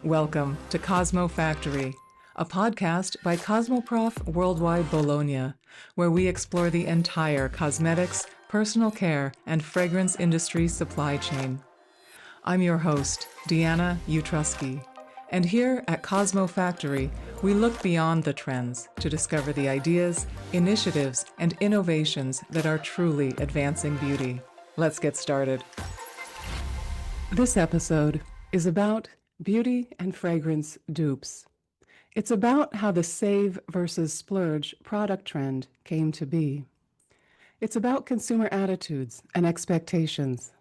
Welcome to CosmoFactory, a podcast by Cosmoprof Worldwide Bologna, where we explore the entire cosmetics, personal care, and fragrance industry supply chain. I'm your host, Deanna Utrusky, and here at CosmoFactory, we look beyond the trends to discover the ideas, initiatives, and innovations that are truly advancing beauty. Let's get started. This episode is about beauty and fragrance dupes. It's about how the save versus splurge product trend came to be. It's about consumer attitudes and expectations,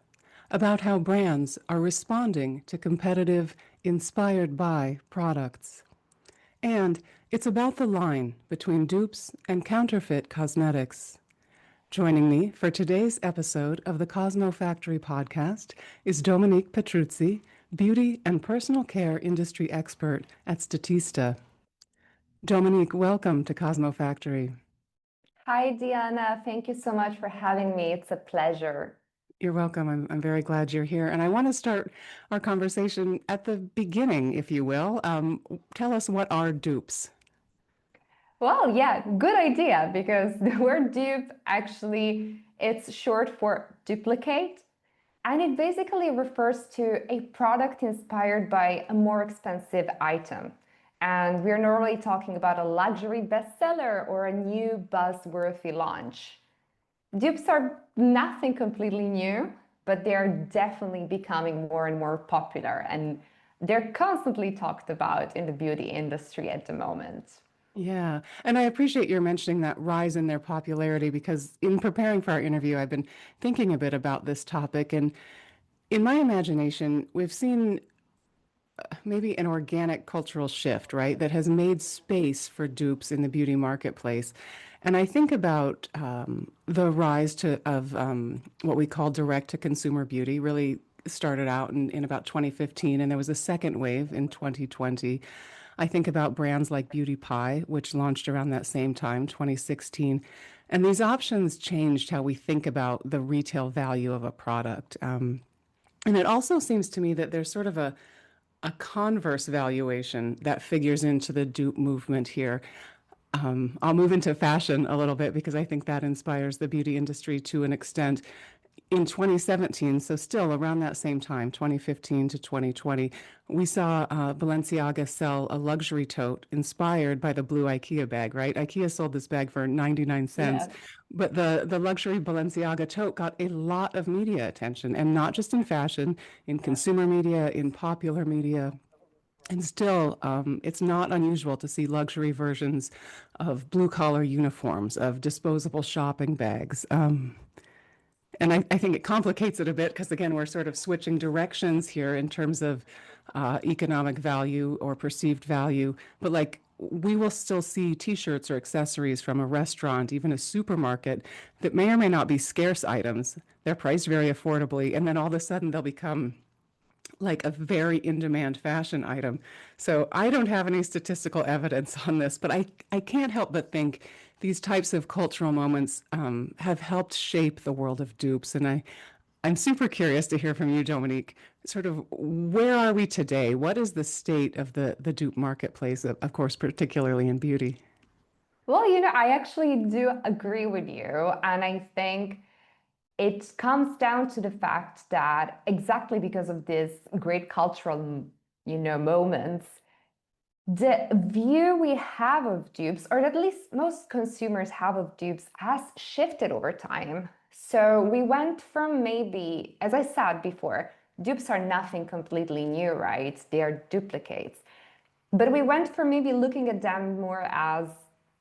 about how brands are responding to competitive, inspired by products. And it's about the line between dupes and counterfeit cosmetics. Joining me for today's episode of the CosmoFactory podcast is Dominique Petruzzi, beauty and personal care industry expert at STATISTA. Dominique, welcome to CosmoFactory. Hi, Deanna. Thank you so much for having me. It's a pleasure. You're welcome. I'm very glad you're here. And I want to start our conversation at the beginning, if you will. Tell us, what are dupes? Well, yeah, good idea, because the word dupe actually, it's short for duplicate. And it basically refers to a product inspired by a more expensive item. And we're normally talking about a luxury bestseller or a new buzz-worthy launch. Dupes are nothing completely new, but they're definitely becoming more and more popular, and they're constantly talked about in the beauty industry at the moment. Yeah, and I appreciate your mentioning that rise in their popularity, because in preparing for our interview, I've been thinking a bit about this topic. And in my imagination, we've seen maybe an organic cultural shift, right, that has made space for dupes in the beauty marketplace. And I think about the rise of what we call direct-to-consumer beauty, really started out in about 2015, and there was a second wave in 2020. I think about brands like Beauty Pie, which launched around that same time, 2016. And these options changed how we think about the retail value of a product. And it also seems to me that there's sort of a converse valuation that figures into the dupe movement here. I'll move into fashion a little bit, because I think that inspires the beauty industry to an extent. In 2017, so still around that same time, 2015 to 2020, we saw Balenciaga sell a luxury tote inspired by the blue IKEA bag, right? IKEA sold this bag for 99 cents, Yes. but the luxury Balenciaga tote got a lot of media attention, and not just in fashion, in consumer media, in popular media. And still, it's not unusual to see luxury versions of blue-collar uniforms, of disposable shopping bags. And I think it complicates it a bit, because, again, we're sort of switching directions here in terms of economic value or perceived value. But like, we will still see T-shirts or accessories from a restaurant, even a supermarket, that may or may not be scarce items. They're priced very affordably, and then all of a sudden they'll become like a very in-demand fashion item. So I don't have any statistical evidence on this, but I can't help but think these types of cultural moments have helped shape the world of dupes. And I'm super curious to hear from you, Dominique, sort of, where are we today? What is the state of the dupe marketplace, of course, particularly in beauty? Well, I actually do agree with you. And I think it comes down to the fact that exactly because of this great cultural, moments, the view we have of dupes, or at least most consumers have of dupes, has shifted over time. So we went from, maybe, as I said before, dupes are nothing completely new, right? They are duplicates. But we went from maybe looking at them more as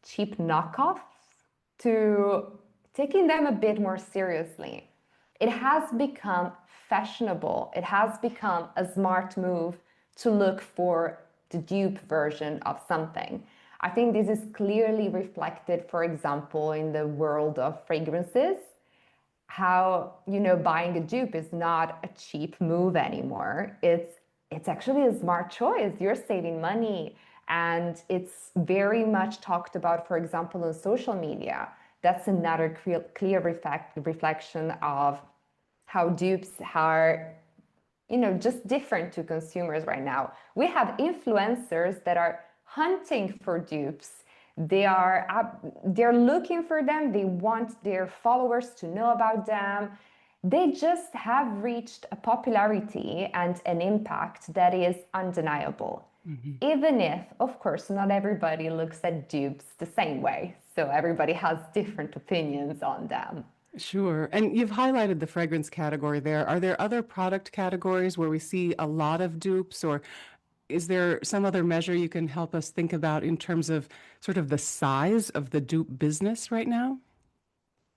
cheap knockoffs to taking them a bit more seriously. It has become fashionable. It has become a smart move to look for the dupe version of something. I think this is clearly reflected, for example, in the world of fragrances, how, buying a dupe is not a cheap move anymore. It's actually a smart choice. You're saving money, and it's very much talked about, for example, on social media. That's another clear reflection of how dupes are just different to consumers right now. We have influencers that are hunting for dupes. They're looking for them. They want their followers to know about them. They just have reached a popularity and an impact that is undeniable. Even if, of course, not everybody looks at dupes the same way. So everybody has different opinions on them. Sure. And you've highlighted the fragrance category there. Are there other product categories where we see a lot of dupes, or is there some other measure you can help us think about in terms of sort of the size of the dupe business right now?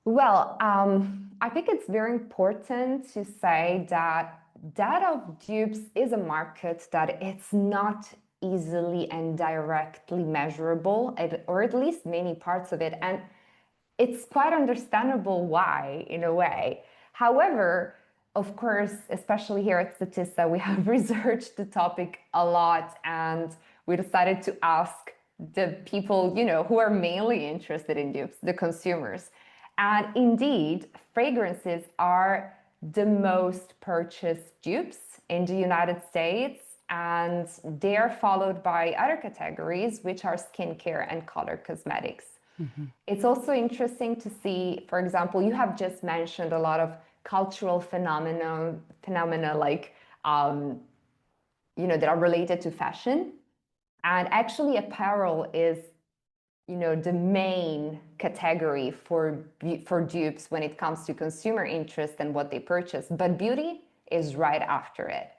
Well, I think it's very important to say that of dupes is a market that it's not easily and directly measurable, or at least many parts of it. And it's quite understandable why, in a way. However, of course, especially here at Statista, we have researched the topic a lot, and we decided to ask the people, who are mainly interested in dupes, the consumers. And indeed, fragrances are the most purchased dupes in the United States, and they're followed by other categories, which are skincare and color cosmetics. It's also interesting to see, for example, you have just mentioned a lot of cultural phenomena like, that are related to fashion. And actually, apparel is, the main category for dupes when it comes to consumer interest and what they purchase. But beauty is right after it.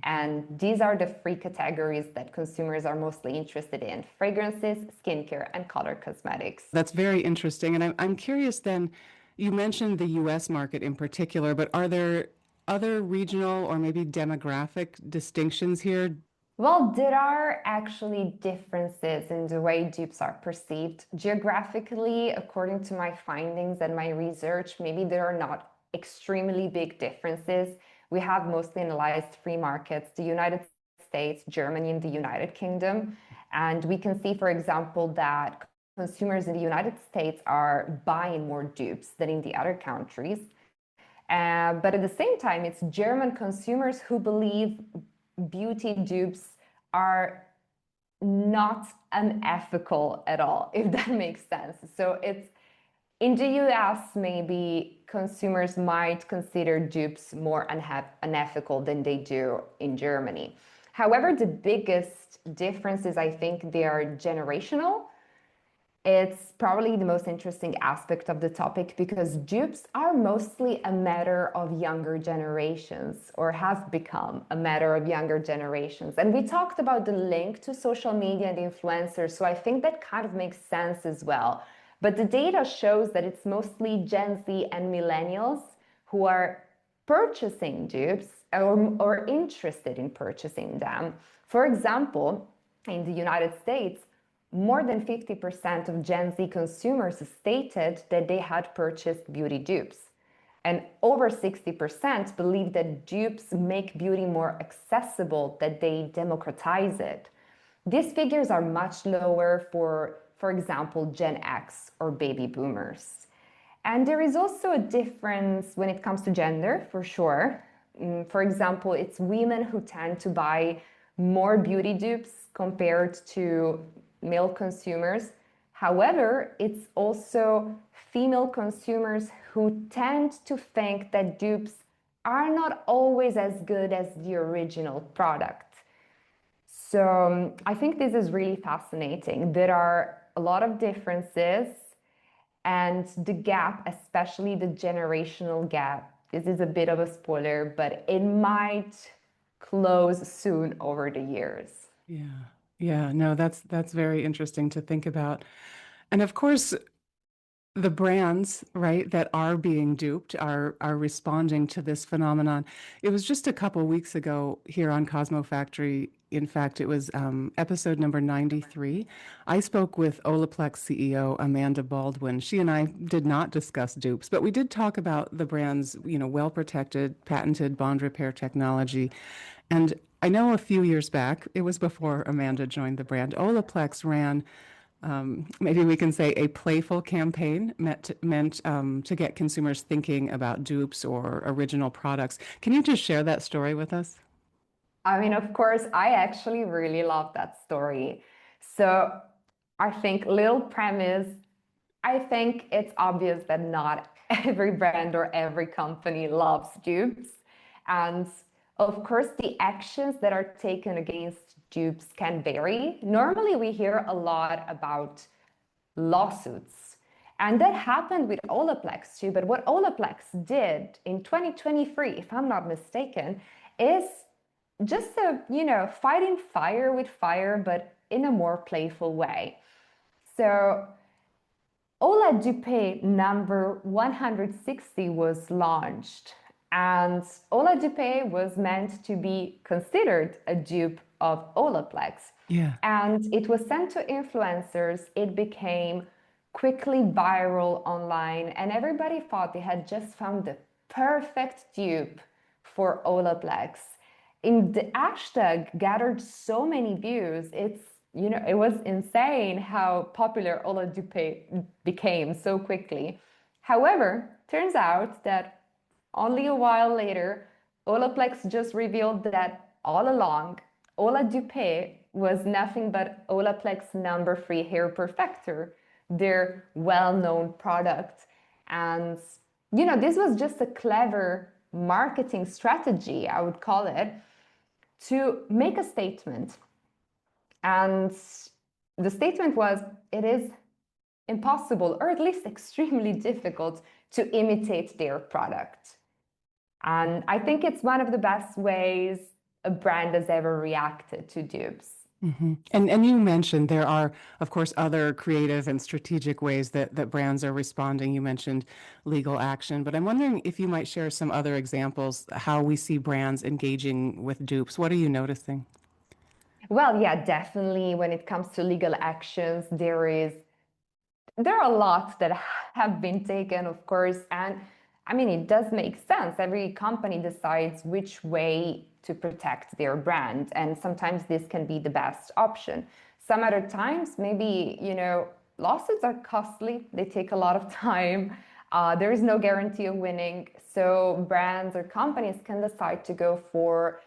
And these are the three categories that consumers are mostly interested in: fragrances, skincare, and color cosmetics. That's very interesting. And I'm curious then, you mentioned the US market in particular, but are there other regional or maybe demographic distinctions here? Well, there are actually differences in the way dupes are perceived. Geographically, according to my findings and my research, maybe there are not extremely big differences. We have mostly analyzed three markets: the United States, Germany, and the United Kingdom. And we can see, for example, that consumers in the United States are buying more dupes than in the other countries. But at the same time, it's German consumers who believe beauty dupes are not unethical at all, if that makes sense. So it's in the US, maybe consumers might consider dupes more unethical than they do in Germany. However, the biggest difference is, I think, they are generational. It's probably the most interesting aspect of the topic because dupes are mostly a matter of younger generations, or have become a matter of younger generations. And we talked about the link to social media and influencers, so I think that kind of makes sense as well. But the data shows that it's mostly Gen Z and millennials who are purchasing dupes, or interested in purchasing them. For example, in the United States, more than 50% of Gen Z consumers stated that they had purchased beauty dupes. And over 60% believe that dupes make beauty more accessible, that they democratize it. These figures are much lower for example, Gen X or baby boomers. And there is also a difference when it comes to gender, for sure. For example, it's women who tend to buy more beauty dupes compared to male consumers. However, it's also female consumers who tend to think that dupes are not always as good as the original product. So I think this is really fascinating. There are a lot of differences, and the gap, especially the generational gap, this is a bit of a spoiler, but it might close soon over the years. Yeah. Yeah, no, that's very interesting to think about. And of course, the brands, right, that are being duped are responding to this phenomenon. It was just a couple weeks ago here on CosmoFactory. In fact, it was episode number 93. I spoke with Olaplex CEO Amanda Baldwin. She and I did not discuss dupes, but we did talk about the brand's, well-protected, patented bond repair technology. And I know a few years back, it was before Amanda joined the brand, Olaplex ran, maybe we can say, a playful campaign meant to get consumers thinking about dupes or original products. Can you just share that story with us? I mean, of course, I actually really love that story. So I think little premise, I think it's obvious that not every brand or every company loves dupes. And of course, the actions that are taken against dupes can vary. Normally, we hear a lot about lawsuits. And that happened with Olaplex too. But what Olaplex did in 2023, if I'm not mistaken, is just fighting fire with fire, but in a more playful way. So Ola Dupe number 160 was launched, and Ola Dupe was meant to be considered a dupe of Olaplex. Yeah. And it was sent to influencers. It became quickly viral online, and everybody thought they had just found the perfect dupe for Olaplex. In the hashtag gathered so many views, it was insane how popular Ola Dupe became so quickly. However, turns out that only a while later, Olaplex just revealed that all along, Ola Dupe was nothing but Olaplex number 3 hair perfector, their well-known product. And, this was just a clever marketing strategy, I would call it, to make a statement. And the statement was, it is impossible, or at least extremely difficult, to imitate their product. And I think it's one of the best ways a brand has ever reacted to dupes. And you mentioned there are, of course, other creative and strategic ways that brands are responding. You mentioned legal action, but I'm wondering if you might share some other examples how we see brands engaging with dupes. What are you noticing? Well, yeah, definitely when it comes to legal actions, there are a lot that have been taken, of course, and I mean, it does make sense. Every company decides which way to protect their brand, and sometimes this can be the best option. Some other times, maybe, lawsuits are costly, they take a lot of time. There is no guarantee of winning. So brands or companies can decide to go for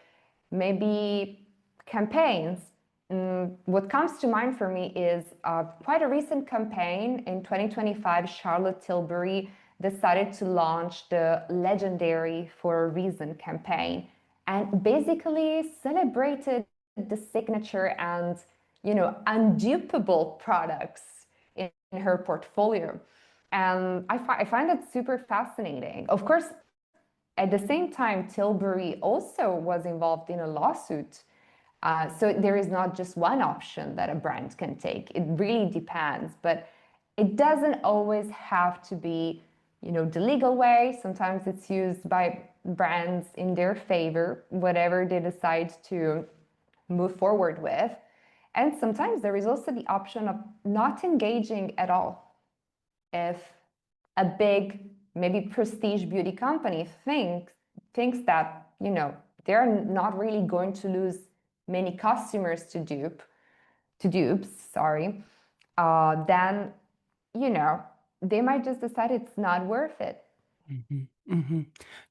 maybe campaigns. What comes to mind for me is quite a recent campaign in 2025. Charlotte Tilbury decided to launch the Legendary for a Reason campaign and basically celebrated the signature and undupable products in her portfolio. And I find that super fascinating. Of course, at the same time, Tilbury also was involved in a lawsuit. So there is not just one option that a brand can take. It really depends, but it doesn't always have to be, the legal way. Sometimes it's used by brands in their favor, whatever they decide to move forward with. And sometimes there is also the option of not engaging at all. If a big, maybe prestige beauty company thinks that, they're not really going to lose many customers to dupes, sorry, then, they might just decide it's not worth it.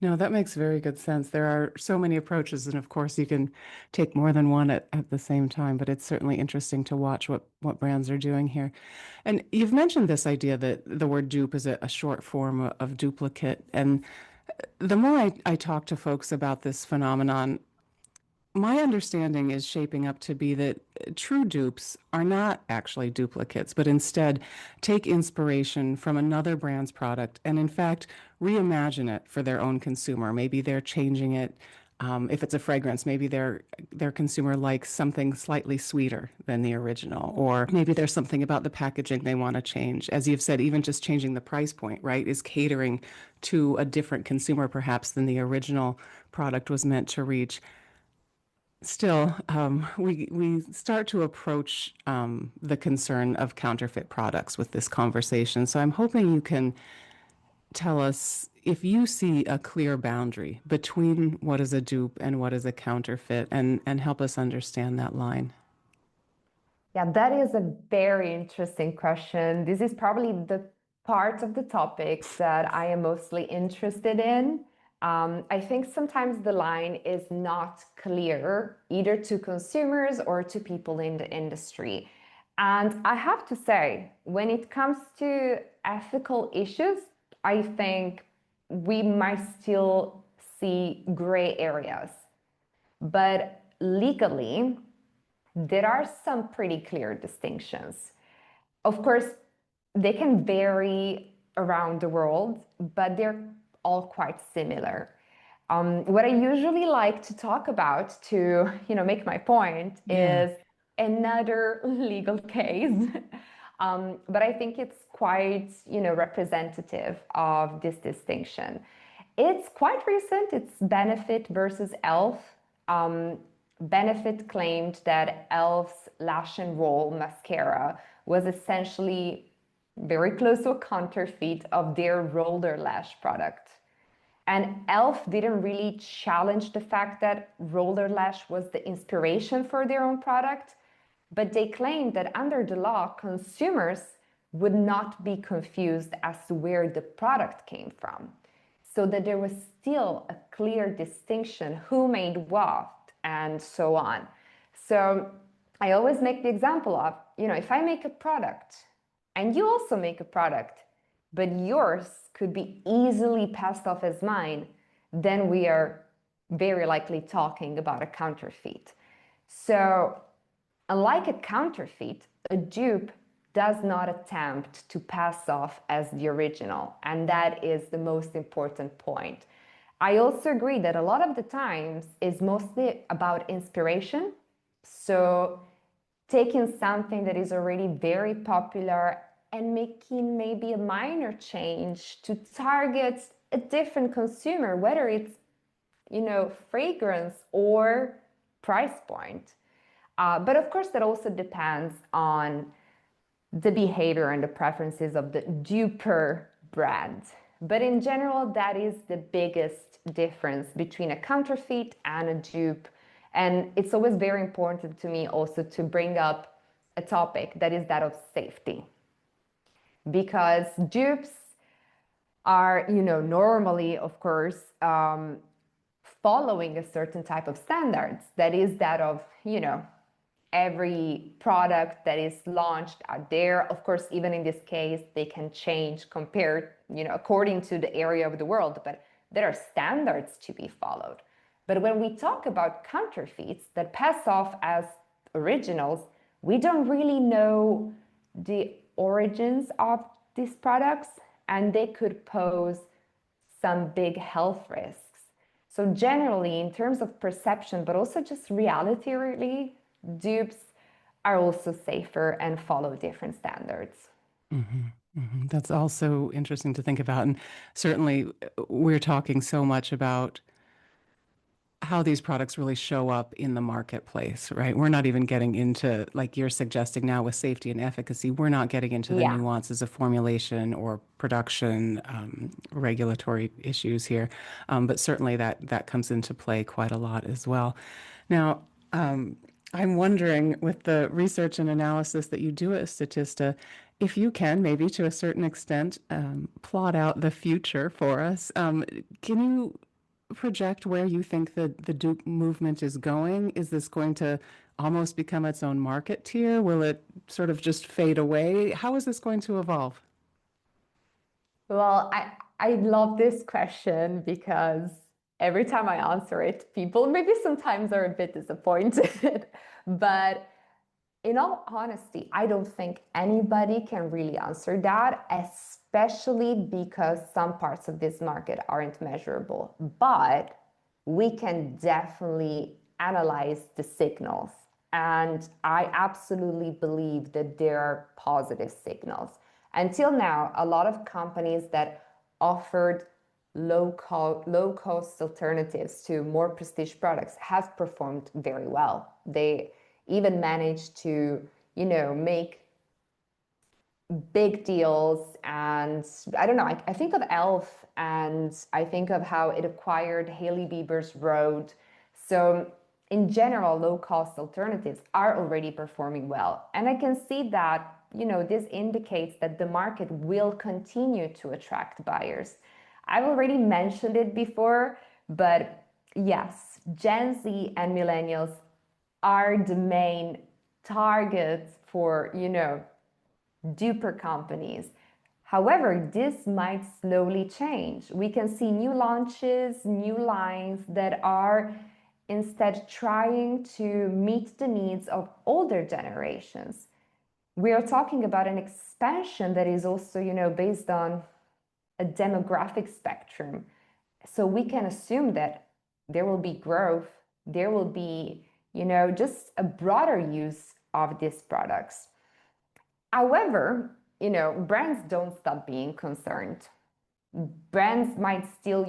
No, that makes very good sense. There are so many approaches, and of course, you can take more than one at the same time, but it's certainly interesting to watch what brands are doing here. And you've mentioned this idea that the word dupe is a short form of duplicate. And the more I talk to folks about this phenomenon, my understanding is shaping up to be that true dupes are not actually duplicates, but instead take inspiration from another brand's product and, in fact, reimagine it for their own consumer. Maybe they're changing it. If it's a fragrance, maybe their consumer likes something slightly sweeter than the original, or maybe there's something about the packaging they want to change. As you've said, even just changing the price point, right, is catering to a different consumer perhaps than the original product was meant to reach. Still, we start to approach the concern of counterfeit products with this conversation. So I'm hoping you can tell us if you see a clear boundary between what is a dupe and what is a counterfeit, and help us understand that line. Yeah, that is a very interesting question. This is probably the part of the topic that I am mostly interested in. I think sometimes the line is not clear either to consumers or to people in the industry. And I have to say, when it comes to ethical issues, I think we might still see gray areas. But legally, there are some pretty clear distinctions. Of course, they can vary around the world, but they're all quite similar. What I usually like to talk about to, make my point Yeah. is another legal case. But I think it's quite, representative of this distinction. It's quite recent. It's Benefit versus Elf. Benefit claimed that Elf's Lash and Roll mascara was essentially very close to a counterfeit of their roller lash product. And Elf didn't really challenge the fact that roller lash was the inspiration for their own product, but they claimed that under the law, consumers would not be confused as to where the product came from. So that there was still a clear distinction who made what and so on. So I always make the example of, if I make a product and you also make a product, but yours could be easily passed off as mine, then we are very likely talking about a counterfeit. So, unlike a counterfeit, a dupe does not attempt to pass off as the original, and that is the most important point. I also agree that a lot of the times is mostly about inspiration. So, taking something that is already very popular and making maybe a minor change to target a different consumer, whether it's, fragrance or price point. But of course, that also depends on the behavior and the preferences of the duper brand. But in general, that is the biggest difference between a counterfeit and a dupe. And it's always very important to me also to bring up a topic that is that of safety. Because dupes are, normally, of course, following a certain type of standards. That is that of, every product that is launched out there. Of course, even in this case, they can change compared, according to the area of the world, but there are standards to be followed. But when we talk about counterfeits that pass off as originals, we don't really know the origins of these products, and they could pose some big health risks. So generally, in terms of perception, but also just reality, really, dupes are also safer and follow different standards. That's also interesting to think about. And certainly, we're talking so much about how these products really show up in the marketplace, right? We're not even getting into, like you're suggesting now with safety and efficacy, we're not getting into the Yeah. nuances of formulation or production, regulatory issues here. But certainly that comes into play quite a lot as well. Now, I'm wondering, with the research and analysis that you do at Statista, if you can, maybe to a certain extent, plot out the future for us. Can you project where you think the dupe movement is going? Is this going to almost become its own market tier? Will it sort of just fade away? How is this going to evolve? Well, I love this question because every time I answer it, people maybe sometimes are a bit disappointed. But in all honesty, I don't think anybody can really answer that, especially because some parts of this market aren't measurable. But we can definitely analyze the signals. And I absolutely believe that there are positive signals. Until now, a lot of companies that offered low cost alternatives to more prestige products have performed very well. They even managed to, make big deals. And I don't know, I think of Elf and I think of how it acquired Hailey Bieber's Rhode. So in general, low cost alternatives are already performing well. And I can see that, this indicates that the market will continue to attract buyers. I've already mentioned it before, but yes, Gen Z and millennials are the main targets for, duper companies. However, this might slowly change. We can see new launches, new lines that are instead trying to meet the needs of older generations. We are talking about an expansion that is also, based on a demographic spectrum. So we can assume that there will be growth, there will be, just a broader use of these products. However, brands don't stop being concerned. Brands might still,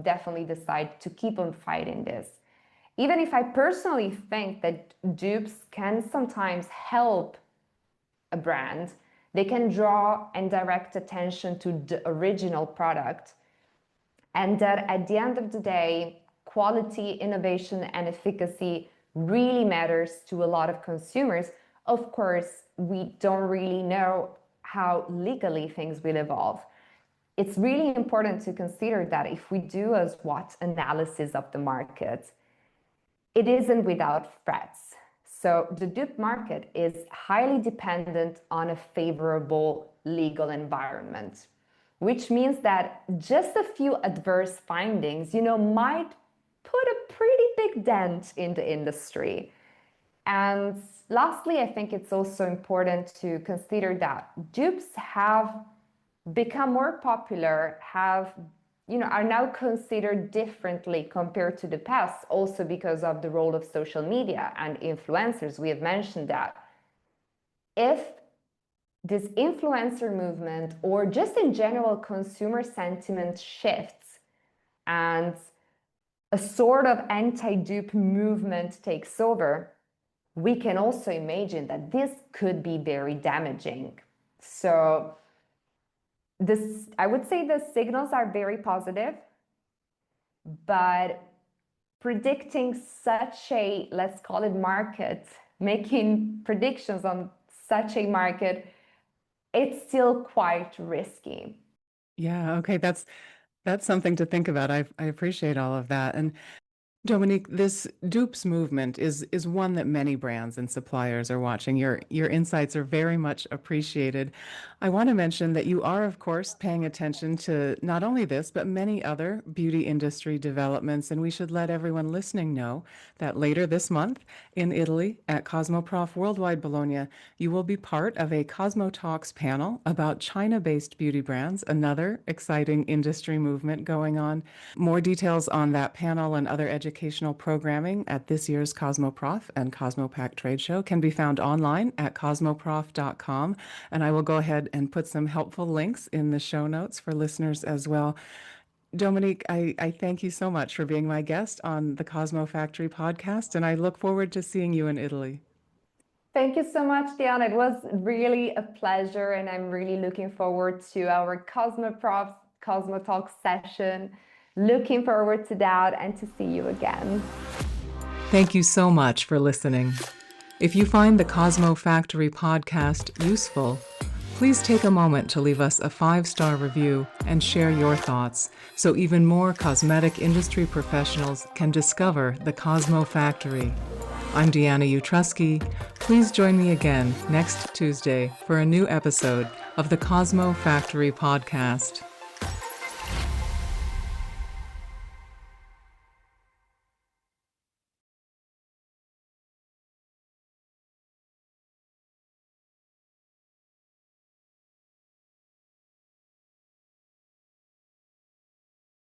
definitely decide to keep on fighting this. Even if I personally think that dupes can sometimes help a brand, they can draw and direct attention to the original product. And that at the end of the day, quality, innovation, and efficacy really matters to a lot of consumers. Of course, we don't really know how legally things will evolve. It's really important to consider that if we do a SWOT analysis of the market, it isn't without threats. So the dupe market is highly dependent on a favorable legal environment, which means that just a few adverse findings, might put a pretty big dent in the industry. And lastly, I think it's also important to consider that dupes have become more popular, are now considered differently compared to the past, also because of the role of social media and influencers. We have mentioned that. If this influencer movement or just in general consumer sentiment shifts and a sort of anti-dupe movement takes over, we can also imagine that this could be very damaging. So I would say the signals are very positive, but predicting such a, let's call it market, making predictions on such a market, it's still quite risky. Yeah, okay, that's something to think about. I appreciate all of that. And Dominique, this dupes movement is one that many brands and suppliers are watching. Your insights are very much appreciated. I want to mention that you are, of course, paying attention to not only this, but many other beauty industry developments. And we should let everyone listening know that later this month in Italy at CosmoProf Worldwide Bologna, you will be part of a Cosmo Talks panel about China-based beauty brands, another exciting industry movement going on. More details on that panel and other educational programming at this year's CosmoProf and CosmoPack trade show can be found online at cosmoprof.com. And I will go ahead and put some helpful links in the show notes for listeners as well. Dominique, I thank you so much for being my guest on the CosmoFactory podcast, and I look forward to seeing you in Italy. Thank you so much, Diana. It was really a pleasure, and I'm really looking forward to our CosmoProf Cosmo Talk session. Looking forward to that and to see you again. Thank you so much for listening. If you find the CosmoFactory podcast useful, please take a moment to leave us a 5-star review and share your thoughts so even more cosmetic industry professionals can discover the CosmoFactory. I'm Diana Utrusky. Please join me again next Tuesday for a new episode of the CosmoFactory podcast.